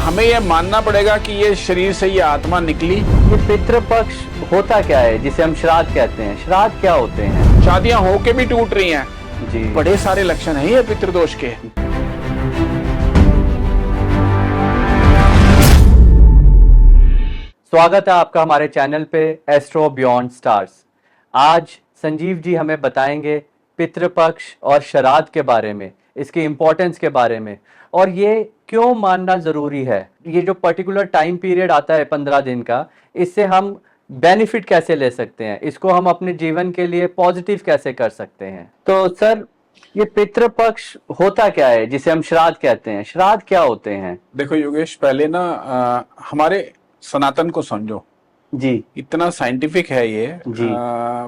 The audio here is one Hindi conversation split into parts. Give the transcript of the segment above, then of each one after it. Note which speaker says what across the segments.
Speaker 1: हमें यह मानना पड़ेगा कि ये शरीर से ये आत्मा निकली।
Speaker 2: ये पितृपक्ष होता क्या है जिसे हम श्राद्ध कहते हैं? श्राद्ध क्या होते हैं?
Speaker 1: शादियां होके भी टूट रही हैं
Speaker 2: जी,
Speaker 1: बड़े सारे लक्षण हैं ये पितृदोष के।
Speaker 2: स्वागत है आपका हमारे चैनल पे एस्ट्रो बियॉन्ड स्टार्स। आज संजीव जी हमें बताएंगे पितृपक्ष और श्राद्ध के बारे में, इसकी इम्पोर्टेंस के बारे में, और ये क्यों मानना जरूरी है। ये जो पर्टिकुलर टाइम पीरियड आता है 15 दिन का, इससे हम बेनिफिट कैसे ले सकते हैं, इसको हम अपने जीवन के लिए पॉजिटिव कैसे कर सकते हैं। तो सर, ये पितृपक्ष होता क्या है जिसे हम श्राद्ध कहते हैं? श्राद्ध क्या होते हैं?
Speaker 1: देखो योगेश, पहले ना हमारे सनातन को समझो
Speaker 2: जी,
Speaker 1: इतना साइंटिफिक है ये
Speaker 2: जी,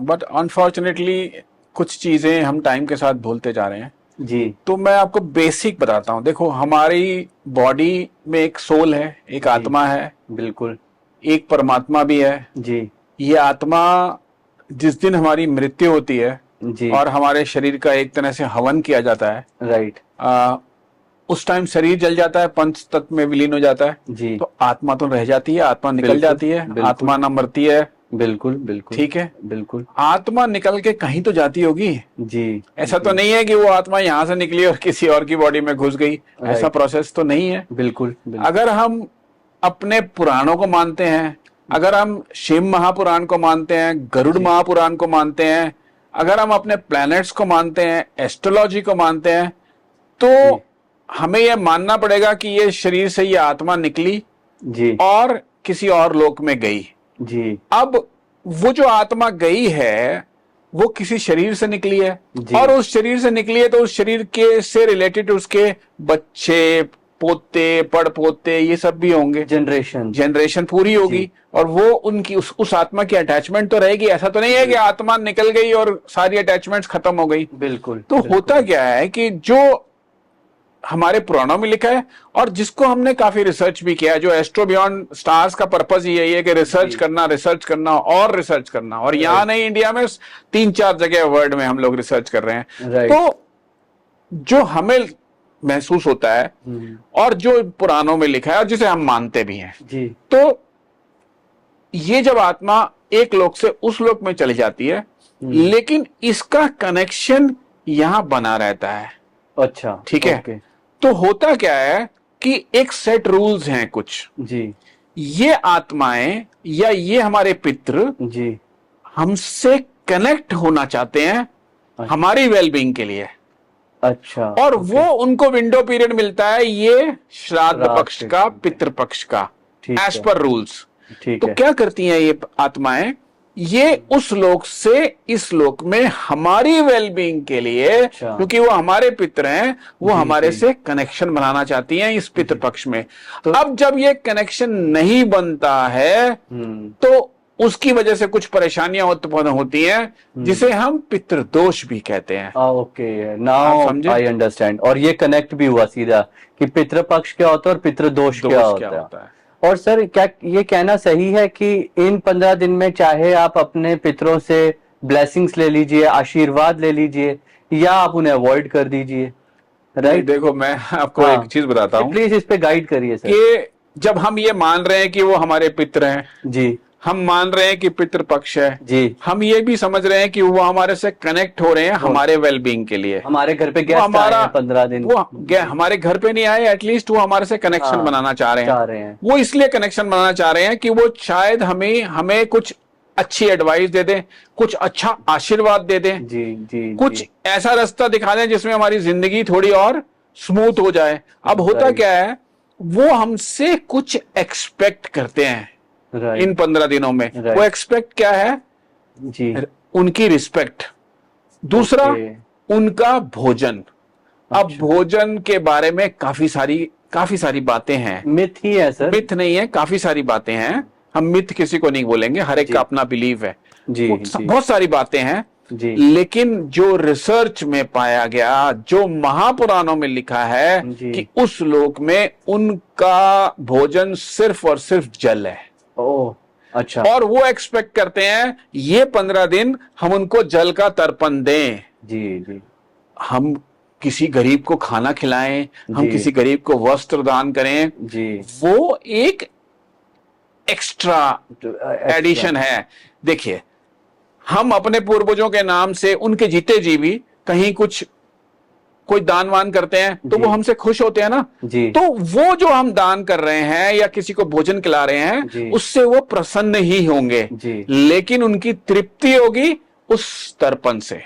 Speaker 1: बट अनफॉर्चुनेटली कुछ चीजें हम टाइम के साथ भूलते जा रहे हैं।
Speaker 2: जी,
Speaker 1: तो मैं आपको बेसिक बताता हूँ। देखो, हमारी बॉडी में एक सोल है, एक आत्मा है,
Speaker 2: बिल्कुल,
Speaker 1: एक परमात्मा भी है।
Speaker 2: जी,
Speaker 1: ये आत्मा जिस दिन हमारी मृत्यु होती है
Speaker 2: जी,
Speaker 1: और हमारे शरीर का एक तरह से हवन किया जाता है,
Speaker 2: राइट,
Speaker 1: उस टाइम शरीर जल जाता है, पंच तत्व में विलीन हो जाता है,
Speaker 2: जी,
Speaker 1: तो आत्मा तो रह जाती है, आत्मा निकल
Speaker 2: बिल्कुल,
Speaker 1: जाती है,
Speaker 2: बिल्कुल,
Speaker 1: आत्मा ना मरती है।
Speaker 2: बिल्कुल, बिल्कुल,
Speaker 1: ठीक है,
Speaker 2: बिल्कुल,
Speaker 1: आत्मा निकल के कहीं तो जाती होगी।
Speaker 2: जी,
Speaker 1: ऐसा तो नहीं है कि वो आत्मा यहां से निकली और किसी और की बॉडी में घुस गई, ऐसा
Speaker 2: Right.
Speaker 1: प्रोसेस तो नहीं है।
Speaker 2: बिल्कुल, बिल्कुल,
Speaker 1: अगर हम अपने पुराणों को मानते हैं, अगर हम शिव महापुराण को मानते हैं, गरुड़ महापुराण को मानते हैं, अगर हम अपने प्लैनेट्स को मानते हैं, एस्ट्रोलॉजी को मानते हैं, तो हमें यह मानना पड़ेगा कि ये शरीर से ये आत्मा निकली
Speaker 2: जी,
Speaker 1: और किसी और लोक में गई।
Speaker 2: जी,
Speaker 1: अब वो जो आत्मा गई है वो किसी शरीर से निकली है,
Speaker 2: जी।
Speaker 1: और उस शरीर से निकली है तो उस शरीर के से रिलेटेड उसके बच्चे, पोते, पड़पोते, ये सब भी होंगे। जनरेशन पूरी होगी और वो उनकी उस आत्मा की अटैचमेंट तो रहेगी। ऐसा तो नहीं है कि आत्मा निकल गई और सारी अटैचमेंट्स खत्म हो गई।
Speaker 2: बिल्कुल।
Speaker 1: तो होता क्या है कि जो हमारे पुराणों में लिखा है और जिसको हमने काफी रिसर्च भी किया है, जो एस्ट्रो बियॉन्ड स्टार्स का पर्पस यही है कि रिसर्च करना और रिसर्च करना, और यहाँ नहीं, इंडिया में 3-4 जगह वर्ल्ड में हम लोग रिसर्च कर रहे हैं। तो जो हमें महसूस होता है और जो पुराणों में लिखा है और जिसे हम मानते भी हैं,
Speaker 2: जी,
Speaker 1: तो ये जब आत्मा एक लोक से उस लोक में चली जाती है, लेकिन इसका कनेक्शन यहां बना रहता है।
Speaker 2: अच्छा,
Speaker 1: ठीक है। तो होता क्या है कि एक सेट रूल्स हैं कुछ।
Speaker 2: जी,
Speaker 1: ये आत्माएं या ये हमारे पितृ
Speaker 2: जी,
Speaker 1: हमसे कनेक्ट होना चाहते हैं हमारी वेलबींग के लिए।
Speaker 2: अच्छा,
Speaker 1: और वो उनको विंडो पीरियड मिलता है ये श्राद्ध पक्ष का, पितृपक्ष का, एज पर रूल्स। तो क्या करती हैं ये आत्माएं? ये उस लोक से इस लोक में हमारी वेलबींग के लिए, क्योंकि वो हमारे पितृ हैं, वो हमारे से कनेक्शन बनाना चाहती हैं इस पितृपक्ष में। तो अब जब ये कनेक्शन नहीं बनता है तो उसकी वजह से कुछ परेशानियां उत्पन्न होती हैं, जिसे हम पितृदोष भी कहते हैं।
Speaker 2: Okay, now I understand. और ये कनेक्ट भी हुआ सीधा कि पितृपक्ष क्या होता है और पितृदोष क्या होता है। और सर, क्या ये कहना सही है कि इन 15 दिन में चाहे आप अपने पितरों से ब्लेसिंग्स ले लीजिए, आशीर्वाद ले लीजिए, या आप उन्हें अवॉइड कर दीजिए? राइट।
Speaker 1: देखो, मैं आपको एक चीज बताता हूँ,
Speaker 2: प्लीज इस पे गाइड करिए सर।
Speaker 1: कि जब हम ये मान रहे हैं कि वो हमारे पितर हैं, जी, हम मान रहे हैं कि पितृपक्ष है, जी, हम ये भी समझ रहे हैं कि वो हमारे से कनेक्ट हो रहे हैं हमारे वेलबींग के लिए।
Speaker 2: हमारे घर पे गेस्ट आए हैं 15 दिन,
Speaker 1: वो हमारे घर पे नहीं आए, एटलीस्ट वो हमारे से कनेक्शन बनाना चाह रहे हैं। वो इसलिए कनेक्शन बनाना चाह रहे हैं कि वो शायद हमें कुछ अच्छी एडवाइस दे दें, कुछ अच्छा आशीर्वाद दे दें, जी, जी, कुछ ऐसा रास्ता दिखा दें जिसमें हमारी जिंदगी थोड़ी और स्मूथ हो जाए। अब होता क्या है, वो हमसे कुछ एक्सपेक्ट करते हैं इन 15 दिनों में। वो एक्सपेक्ट क्या है? जी, उनकी रिस्पेक्ट। दूसरा, उनका भोजन। अब भोजन के बारे में काफी सारी बातें हैं। मिथ ही है सर? मिथ नहीं है, काफी सारी बातें हैं। हम मिथ किसी को नहीं बोलेंगे, हर एक का अपना बिलीव है। जी, बहुत सारी बातें हैं, जी, लेकिन जो रिसर्च में पाया गया, जो महापुराणों में लिखा है कि उस लोक में उनका भोजन सिर्फ और सिर्फ जल है। ओह, अच्छा। और वो एक्सपेक्ट करते हैं ये 15 दिन हम उनको जल का तर्पण दें। जी, जी। हम किसी गरीब को खाना खिलाएं, हम
Speaker 2: जी।
Speaker 1: किसी गरीब को वस्त्र दान करें,
Speaker 2: जी।
Speaker 1: वो एक एक्स्ट्रा
Speaker 2: एक्स्ट्रा।
Speaker 1: एडिशन है। देखिए, हम अपने पूर्वजों के नाम से उनके जीते जी भी कहीं कुछ कोई दान वान करते हैं तो
Speaker 2: जी।
Speaker 1: वो हमसे खुश होते हैं ना।
Speaker 2: जी।
Speaker 1: तो वो जो हम दान कर रहे हैं या किसी को भोजन खिला रहे
Speaker 2: जी।
Speaker 1: हैं, उससे वो प्रसन्न ही होंगे,
Speaker 2: जी।
Speaker 1: लेकिन उनकी तृप्ति होगी उस तर्पण से।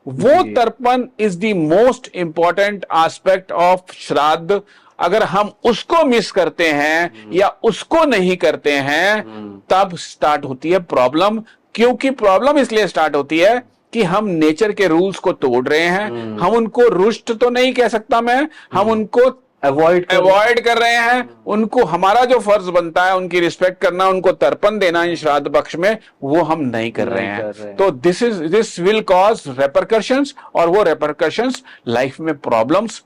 Speaker 1: वो
Speaker 2: जी।
Speaker 1: तर्पण is the most important aspect of श्राद्ध। अगर हम उसको मिस करते हैं या उसको नहीं करते हैं, तब स्टार्ट होती है प्रॉब्लम। क्योंकि प्रॉब्लम इसलिए स्टार्ट होती है कि हम नेचर के रूल्स को तोड़ रहे हैं। हम उनको रुष्ट तो नहीं कह सकता मैं, हम उनको अवॉइड कर रहे हैं। उनको हमारा जो फर्ज बनता है उनकी रिस्पेक्ट करना, उनको तर्पण देना इन श्राद्ध पक्ष में, वो हम नहीं कर रहे हैं। तो दिस विल कॉज रेपरकशंस, और वो रेपरकशंस लाइफ में प्रॉब्लम्स,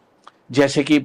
Speaker 1: जैसे कि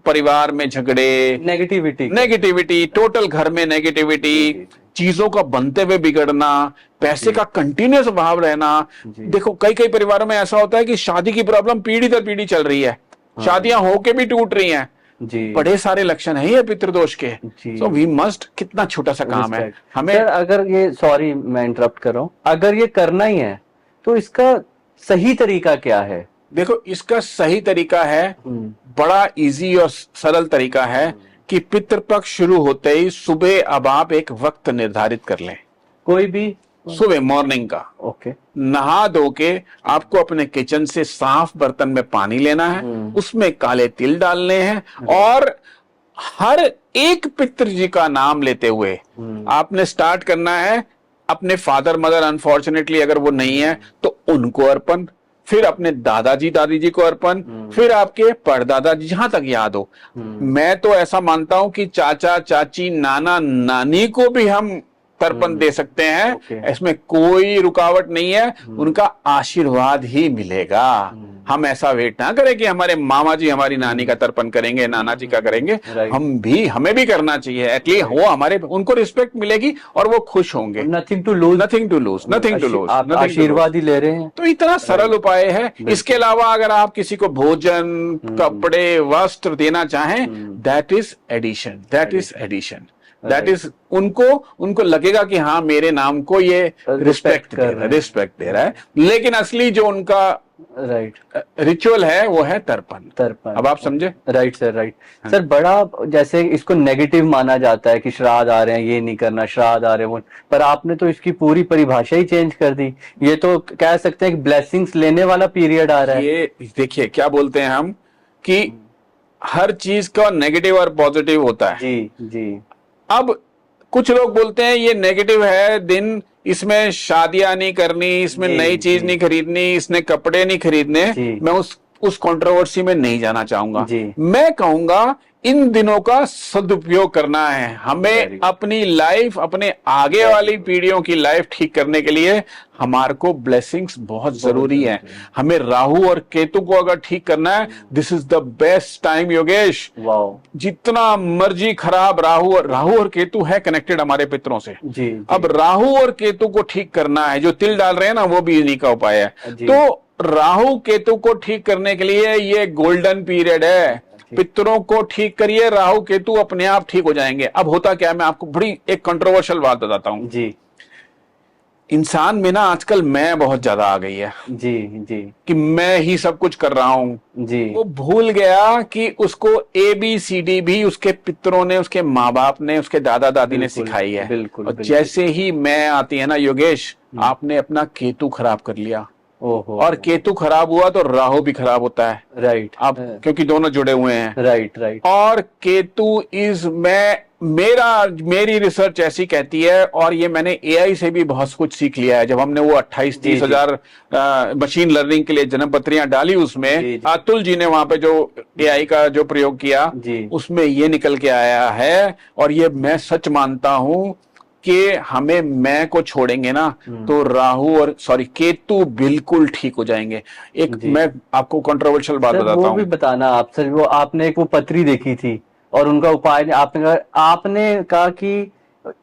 Speaker 1: परिवार में झगड़े, नेगेटिविटी, टोटल घर में नेगेटिविटी, चीजों का बनते हुए बिगड़ना, पैसे का कंटिन्यूस अभाव रहना। देखो, कई कई परिवारों में ऐसा होता है कि शादी की प्रॉब्लम पीढ़ी दर पीढ़ी चल रही है, शादियां होके भी टूट रही हैं। बड़े सारे लक्षण है ये पितृदोष के। सो वी मस्ट, कितना छोटा सा काम है हमें।
Speaker 2: सर, अगर ये, सॉरी मैं इंटरप्ट कर रहा हूं, अगर ये करना ही है तो इसका सही तरीका क्या है?
Speaker 1: देखो, इसका सही तरीका है, बड़ा इजी और सरल तरीका है कि पितृपक्ष शुरू होते ही सुबह अब आप एक वक्त निर्धारित कर लें,
Speaker 2: कोई भी
Speaker 1: सुबह मॉर्निंग का।
Speaker 2: ओके।
Speaker 1: नहा धो के आपको अपने किचन से साफ बर्तन में पानी लेना है, उसमें काले तिल डालने हैं, और हर एक पितृ जी का नाम लेते हुए आपने स्टार्ट करना है। अपने फादर मदर, अनफॉर्चुनेटली अगर वो नहीं है तो उनको अर्पण, फिर अपने दादाजी दादी जी को अर्पण, फिर आपके परदादा जी, जहां तक याद हो। मैं तो ऐसा मानता हूं कि चाचा चाची, नाना नानी को भी हम तर्पण दे सकते हैं। इसमें कोई रुकावट नहीं है, उनका आशीर्वाद ही मिलेगा। हम ऐसा वेट ना करें कि हमारे मामा जी हमारी नानी का तर्पण करेंगे, नाना जी का करेंगे। हमें भी करना चाहिए। एटलीस्ट वो हमारे, उनको रिस्पेक्ट मिलेगी और वो खुश होंगे।
Speaker 2: नथिंग टू लूज,
Speaker 1: आप
Speaker 2: आशीर्वाद ही ले रहे हैं।
Speaker 1: तो इतना सरल उपाय है। इसके अलावा अगर आप किसी को भोजन, कपड़े, वस्त्र देना चाहें, that is addition. That is, उनको लगेगा कि हाँ, मेरे नाम को ये रिस्पेक्ट दे रहा है। लेकिन असली जो उनका रिचुअल है वो है तर्पण। अब आप समझे?
Speaker 2: Right sir, right sir. बड़ा, जैसे इसको नेगेटिव माना जाता है कि श्राद्ध आ रहे हैं, ये नहीं करना, श्राद्ध आ रहे हैं वो, पर आपने तो इसकी पूरी परिभाषा ही चेंज कर दी। ये तो कह सकते हैं कि ब्लेसिंग्स लेने वाला पीरियड आ रहा है।
Speaker 1: ये देखिए, क्या बोलते हैं हम कि हर चीज का नेगेटिव और पॉजिटिव होता है।
Speaker 2: जी।
Speaker 1: अब कुछ लोग बोलते हैं ये नेगेटिव है दिन, इसमें शादियां नहीं करनी, इसमें नई चीज नहीं खरीदनी, इसने कपड़े नहीं खरीदने। मैं उस कंट्रोवर्सी में नहीं जाना चाहूंगा। मैं कहूंगा इन दिनों का सदुपयोग करना है हमें। अपनी लाइफ, अपने आगे वाली पीढ़ियों की लाइफ ठीक करने के लिए हमारे को ब्लेसिंग्स बहुत जरूरी है। हमें राहु और केतु को अगर ठीक करना है, this is the best time Yogesh. जितना मर्जी खराब राहु और केतु है कनेक्टेड हमारे पितरों से। अब राहु और केतु को ठीक करना है, जो तिल डाल रहे हैं ना, वो भी इन्हीं का उपाय है। तो राहु केतु को ठीक करने के लिए ये गोल्डन पीरियड है। पितरों को ठीक करिए, राहु केतु अपने आप ठीक हो जाएंगे। अब होता क्या है, मैं आपको बड़ी एक कंट्रोवर्शियल बात बताता हूं
Speaker 2: जी।
Speaker 1: इंसान में ना आजकल मैं बहुत ज्यादा आ गई है।
Speaker 2: जी
Speaker 1: कि मैं ही सब कुछ कर रहा हूं।
Speaker 2: जी।
Speaker 1: वो भूल गया कि उसको ABCD भी उसके पितरों ने, उसके माँ बाप ने, उसके दादा दादी ने सिखाई है।
Speaker 2: बिल्कुल।
Speaker 1: जैसे ही मैं आती है ना योगेश, आपने अपना केतु खराब कर लिया। और केतु खराब हुआ तो राहु भी खराब होता है।
Speaker 2: राइट।
Speaker 1: आप, क्योंकि दोनों जुड़े हुए हैं।
Speaker 2: राइट। और
Speaker 1: केतु इज, मेरी रिसर्च ऐसी कहती है, और ये मैंने AI से भी बहुत कुछ सीख लिया है। जब हमने वो 28-30 हजार मशीन लर्निंग के लिए जन्मपत्रियां डाली, उसमें अतुल जी ने वहां पे जो AI का जो प्रयोग किया, उसमें ये निकल के आया है। और ये मैं सच मानता हूं कि हमें मैं को छोड़ेंगे ना तो राहु और केतु बिल्कुल ठीक हो जाएंगे। मैं आपको कंट्रोवर्शियल बात बताता हूँ।
Speaker 2: वो भी बताना आप सर। वो आपने एक वो पत्री देखी थी और उनका उपाय आपने कहा कि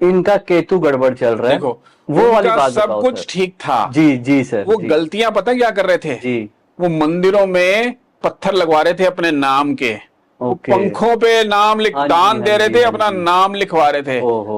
Speaker 2: इनका केतु गड़बड़ चल रहा है।
Speaker 1: देखो,
Speaker 2: वो वाली बात
Speaker 1: सब कुछ ठीक था।
Speaker 2: जी सर।
Speaker 1: वो गलतियां पता क्या कर रहे थे?
Speaker 2: जी।
Speaker 1: वो मंदिरों में पत्थर लगवा रहे थे अपने नाम के, वो
Speaker 2: ओके।
Speaker 1: पंखों पे नाम
Speaker 2: हाँ जी,
Speaker 1: दान
Speaker 2: हाँ
Speaker 1: दे रहे
Speaker 2: जी,
Speaker 1: थे,
Speaker 2: हाँ
Speaker 1: अपना
Speaker 2: जी।
Speaker 1: नाम लिखवा रहे थे।
Speaker 2: ओहो।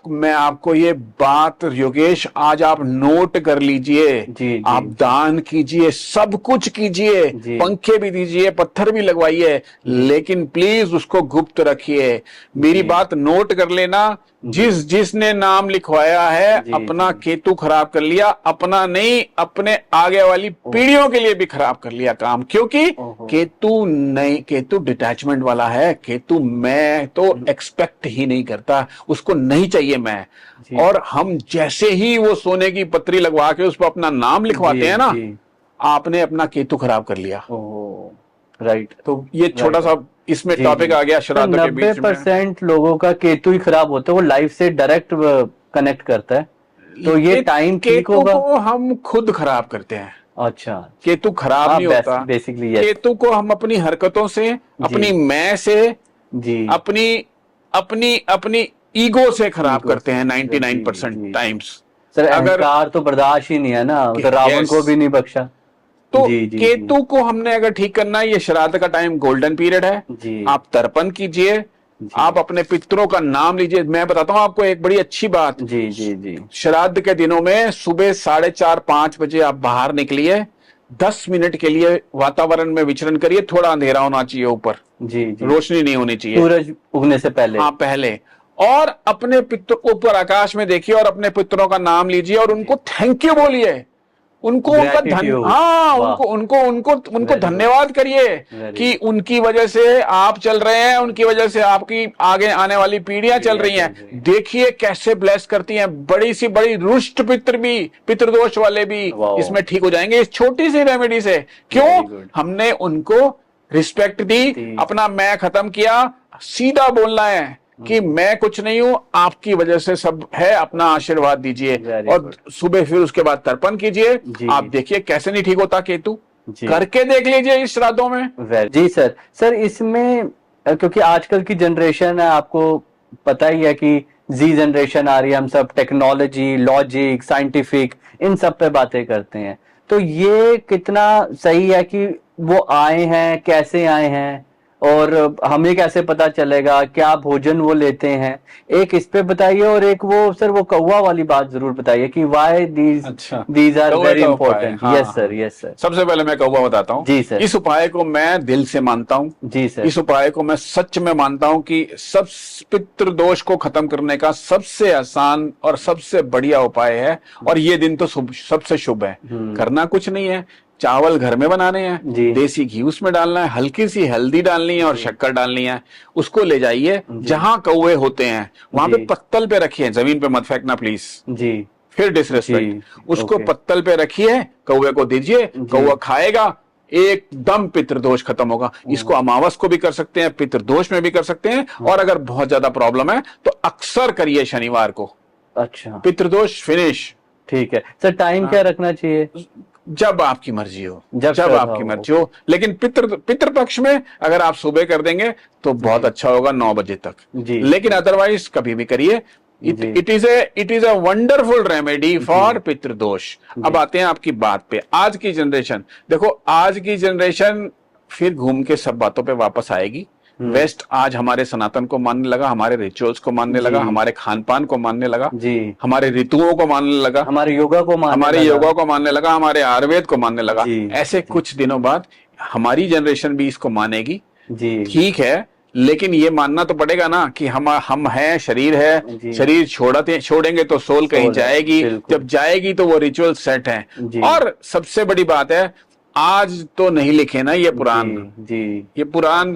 Speaker 1: मैं आपको ये बात योगेश आज आप नोट कर लीजिए,
Speaker 2: जी जी
Speaker 1: आप दान कीजिए, सब कुछ कीजिए,
Speaker 2: जी
Speaker 1: पंखे भी दीजिए, पत्थर भी लगवाइए,
Speaker 2: जी
Speaker 1: लेकिन प्लीज उसको गुप्त रखिए। मेरी
Speaker 2: जी
Speaker 1: बात नोट कर लेना,
Speaker 2: जी
Speaker 1: जिसने नाम लिखवाया है
Speaker 2: जी
Speaker 1: अपना
Speaker 2: जी।
Speaker 1: केतु खराब कर लिया, अपना नहीं अपने आगे वाली
Speaker 2: ओह,
Speaker 1: पीढ़ियों के लिए भी खराब कर लिया काम। क्योंकि
Speaker 2: ओहो।
Speaker 1: केतु नहीं, केतु डिटैचमेंट वाला है। केतु मैं तो एक्सपेक्ट ही नहीं करता, उसको नहीं चाहिए मैं।
Speaker 2: जी
Speaker 1: और हम जैसे ही वो सोने की पत्री लगवा के उस पर अपना नाम
Speaker 2: जी
Speaker 1: लिखवाते हैं ना,
Speaker 2: जी।
Speaker 1: आपने अपना केतु खराब कर लिया।
Speaker 2: ओहो। राइट।
Speaker 1: तो ये छोटा
Speaker 2: राइट।
Speaker 1: सा इसमें
Speaker 2: जी जी।
Speaker 1: टॉपिक आ गया
Speaker 2: सर
Speaker 1: श्राद्धों के बीच में।
Speaker 2: 90% लोगों का केतु ही खराब होता है, वो लाइफ से डायरेक्ट कनेक्ट करता है, तो ये टाइम ठीक
Speaker 1: केतु
Speaker 2: होगा?
Speaker 1: को हम खुद खराब करते हैं।
Speaker 2: अच्छा।
Speaker 1: केतु खराब
Speaker 2: हाँ,
Speaker 1: नहीं होता।
Speaker 2: Basically yes.
Speaker 1: केतु को हम अपनी हरकतों से,
Speaker 2: जी
Speaker 1: अपनी मैं से,
Speaker 2: जी।
Speaker 1: अपनी अपनी अपनी ईगो से खराब
Speaker 2: ईगो
Speaker 1: करते
Speaker 2: से।
Speaker 1: हैं
Speaker 2: जी
Speaker 1: 99%
Speaker 2: जी।
Speaker 1: टाइम्स।
Speaker 2: सर
Speaker 1: अगर
Speaker 2: अहंकार तो बर्दाश्त ही नहीं है ना, वो तो रावण
Speaker 1: यस,
Speaker 2: को भी नहीं बख्शा।
Speaker 1: तो
Speaker 2: जी जी जी
Speaker 1: केतु को हमने अगर ठीक करना है, ये श्राद्ध का टाइम गोल्डन पीरियड है।
Speaker 2: जी
Speaker 1: आप तर्पण कीजिए,
Speaker 2: जी
Speaker 1: आप अपने पितरों का नाम लीजिए। मैं बताता हूं आपको एक बड़ी अच्छी बात।
Speaker 2: जी जी जी
Speaker 1: श्राद्ध के दिनों में सुबह 4:30-5 बजे आप बाहर निकलिए, 10 मिनट के लिए वातावरण में विचरण करिए। थोड़ा अंधेरा होना चाहिए, ऊपर
Speaker 2: जी जी।
Speaker 1: रोशनी नहीं होनी चाहिए।
Speaker 2: सूरज उगने से पहले।
Speaker 1: हाँ, पहले। और अपने पितर ऊपर आकाश में देखिए और अपने पितरों का नाम लीजिए और
Speaker 2: जी।
Speaker 1: उनको थैंक यू बोलिए। उनको उनका
Speaker 2: ग्रेटिट्यूड।
Speaker 1: हाँ,
Speaker 2: वाह।
Speaker 1: उनको उनको उनको उनको
Speaker 2: वेरी गुड।
Speaker 1: धन्यवाद करिए
Speaker 2: वेरी
Speaker 1: कि
Speaker 2: गुड।
Speaker 1: उनकी वजह से आप चल रहे हैं, उनकी वजह से आपकी आगे आने वाली पीढ़ियां चल
Speaker 2: पीढ़ियां
Speaker 1: रही
Speaker 2: चल रही
Speaker 1: हैं।
Speaker 2: हैं।
Speaker 1: देखिए कैसे ब्लेस करती हैं। बड़ी सी बड़ी रुष्ट पितृ भी, पितृदोष वाले भी
Speaker 2: वाह।
Speaker 1: इसमें ठीक हो जाएंगे, इस छोटी सी रेमेडी से। क्यों?
Speaker 2: Very good.
Speaker 1: हमने उनको रिस्पेक्ट दी,
Speaker 2: दी।
Speaker 1: अपना मैं खत्म किया। सीधा बोलना है कि मैं कुछ नहीं हूं, आपकी वजह से सब है, अपना आशीर्वाद दीजिए।
Speaker 2: वेरी
Speaker 1: और
Speaker 2: गुड।
Speaker 1: सुबह फिर उसके बाद तर्पण कीजिए।
Speaker 2: जी
Speaker 1: आप देखिए कैसे नहीं ठीक होता केतु,
Speaker 2: जी।
Speaker 1: करके देख लीजिए इस श्राद्धों में।
Speaker 2: जी सर। सर इसमें क्योंकि आजकल की जनरेशन है, आपको पता ही है कि जी जनरेशन आ रही है, हम सब टेक्नोलॉजी, लॉजिक, साइंटिफिक इन सब पे बातें करते हैं, तो ये कितना सही है कि वो आए हैं, कैसे आए हैं, और हमें कैसे पता चलेगा क्या भोजन वो लेते हैं? एक इस पे बताइए, और एक वो सर वो कौवा वाली बात जरूर बताइए कि व्हाई दीज आर
Speaker 1: कौवे
Speaker 2: वेरी
Speaker 1: का उपाय,
Speaker 2: इंपॉर्टेंट।
Speaker 1: हाँ
Speaker 2: यस सर,
Speaker 1: हाँ।
Speaker 2: Yes sir.
Speaker 1: सबसे पहले मैं कौवा बताता हूं।
Speaker 2: जी सर।
Speaker 1: इस उपाय को मैं दिल से मानता हूं।
Speaker 2: जी सर।
Speaker 1: इस उपाय को मैं सच में मानता हूं कि सब पितृ दोष को खत्म करने का सबसे आसान और सबसे बढ़िया उपाय है। और ये दिन तो सबसे शुभ है। करना कुछ नहीं है, चावल घर में बनाने हैं,
Speaker 2: जी।
Speaker 1: देसी घी उसमें डालना है, हल्की सी हल्दी डालनी है और शक्कर डालनी है। उसको ले जाइए जहां कौवे होते हैं वहां पे
Speaker 2: जी।
Speaker 1: पत्तल पे रखिए, जमीन पे मत फेंकना प्लीज,
Speaker 2: जी
Speaker 1: फिर
Speaker 2: जी।
Speaker 1: डिसरेस्पेक्ट। उसको
Speaker 2: ओके।
Speaker 1: पत्तल पे रखिए, कौवे को दीजिए, कौवा खाएगा, एकदम पितृदोष खत्म होगा। इसको अमावस को भी कर सकते हैं, पितृदोष में भी कर सकते हैं, और अगर बहुत ज्यादा प्रॉब्लम है तो अक्सर करिए शनिवार को।
Speaker 2: अच्छा,
Speaker 1: पितृदोष फिनिश।
Speaker 2: ठीक है सर। टाइम क्या रखना चाहिए?
Speaker 1: जब आपकी मर्जी हो,
Speaker 2: जब
Speaker 1: जब
Speaker 2: श्रद्धा
Speaker 1: आपकी
Speaker 2: हो।
Speaker 1: मर्जी हो। लेकिन पितृ पक्ष में अगर आप सुबह कर देंगे तो बहुत अच्छा होगा, 9 बजे तक।
Speaker 2: जी।
Speaker 1: लेकिन अदरवाइज कभी भी करिए।
Speaker 2: जी।
Speaker 1: It is a wonderful remedy for पितृदोष। अब आते हैं आपकी बात पे। आज की जनरेशन देखो, आज की जनरेशन फिर घूम के सब बातों पे वापस आएगी। वेस्ट आज हमारे सनातन को मानने लगा, हमारे रिचुअल्स को मानने लगा,
Speaker 2: जी।
Speaker 1: हमारे खान पान को मानने लगा,
Speaker 2: जी।
Speaker 1: हमारे ऋतुओं को मानने लगा,
Speaker 2: हमारे योगा को मानने
Speaker 1: हमारे
Speaker 2: लगा।
Speaker 1: योगा को मानने लगा, हमारे आयुर्वेद को मानने लगा।
Speaker 2: जी।
Speaker 1: ऐसे
Speaker 2: जी।
Speaker 1: कुछ दिनों बाद हमारी जनरेशन भी इसको मानेगी।
Speaker 2: जी।
Speaker 1: ठीक है, लेकिन ये मानना तो पड़ेगा ना कि हम हैं, शरीर है,
Speaker 2: जी।
Speaker 1: शरीर छोड़ेंगे तो सोल कहीं
Speaker 2: सोल है,
Speaker 1: जाएगी।
Speaker 2: बिल्कुल।
Speaker 1: जब जाएगी तो वो रिचुअल सेट है।
Speaker 2: जी।
Speaker 1: और सबसे बड़ी बात है, आज तो नहीं लिखे ना ये पुराण,
Speaker 2: जी।
Speaker 1: ये पुराण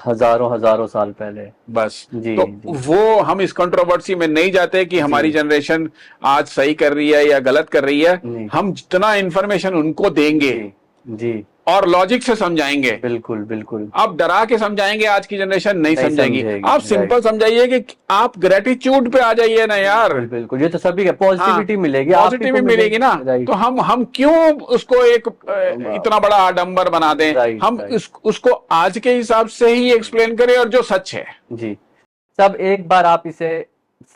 Speaker 2: हजारों हजारों साल पहले।
Speaker 1: बस।
Speaker 2: जी।
Speaker 1: तो
Speaker 2: जी।
Speaker 1: वो हम इस कंट्रोवर्सी में नहीं जाते कि हमारी
Speaker 2: जी।
Speaker 1: जनरेशन आज सही कर रही है या गलत कर रही है।
Speaker 2: नहीं।
Speaker 1: हम जितना इंफॉर्मेशन उनको देंगे
Speaker 2: जी। जी।
Speaker 1: और लॉजिक से समझाएंगे।
Speaker 2: बिल्कुल बिल्कुल।
Speaker 1: आप डरा के समझाएंगे, आज की जनरेशन नहीं समझेगी।
Speaker 2: समझेगी,
Speaker 1: आप सिंपल समझाइए कि आप ग्रेटिट्यूड पे आ जाइए ना यार।
Speaker 2: बिल्कुल बिल्कुल, ये तो सभी का पॉजिटिविटी मिलेगी,
Speaker 1: पॉजिटिव मिलेगी ना।
Speaker 2: राइट।
Speaker 1: तो हम क्यों उसको एक इतना बड़ा आडंबर बना दें।
Speaker 2: राइट,
Speaker 1: हम
Speaker 2: राइट।
Speaker 1: उसको आज के हिसाब से ही एक्सप्लेन करें और जो सच है।
Speaker 2: जी। सब एक बार आप इसे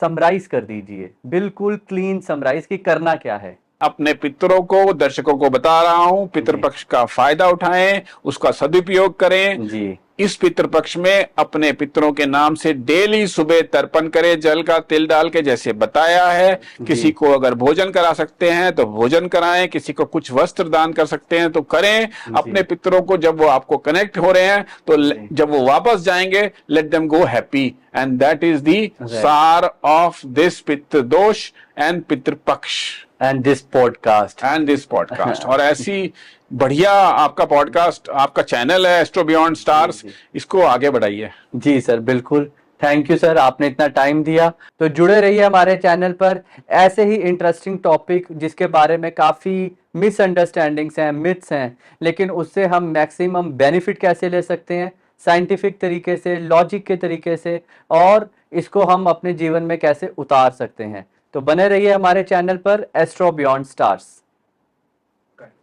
Speaker 2: समराइज कर दीजिए, बिल्कुल क्लीन समराइज, कि करना क्या है।
Speaker 1: अपने पितरों को, दर्शकों को बता रहा हूं, पितृपक्ष का फायदा उठाएं, उसका सदुपयोग करें
Speaker 2: जी।
Speaker 1: इस पितृपक्ष में अपने पितरों के नाम से डेली सुबह तर्पण करें, जल का तिल डाल के, जैसे बताया है। किसी को अगर भोजन करा सकते हैं तो भोजन कराएं, किसी को कुछ वस्त्र दान कर सकते हैं तो करें। अपने पितरों को जब वो आपको कनेक्ट हो रहे हैं तो जब वो वापस जाएंगे, let them go happy, and that is the सार ऑफ दिस पितृदोष एंड पितृपक्ष
Speaker 2: एंड दिस पॉडकास्ट।
Speaker 1: और ऐसी बढ़िया आपका पॉडकास्ट, आपका चैनल है एस्ट्रो बियॉन्ड स्टार्स, इसको आगे बढ़ाइए।
Speaker 2: जी सर, बिल्कुल। थैंक यू सर, आपने इतना टाइम दिया। तो जुड़े रहिए हमारे चैनल पर, ऐसे ही इंटरेस्टिंग टॉपिक जिसके बारे में काफ़ी मिसअंडरस्टैंडिंग्स हैं, मिथ्स हैं, लेकिन उससे हम मैक्सिमम बेनिफिट कैसे ले सकते हैं साइंटिफिक तरीके से, लॉजिक के तरीके से, और इसको हम अपने जीवन में कैसे उतार सकते हैं। तो बने रहिए हमारे चैनल पर एस्ट्रो बियॉन्ड स्टार्स।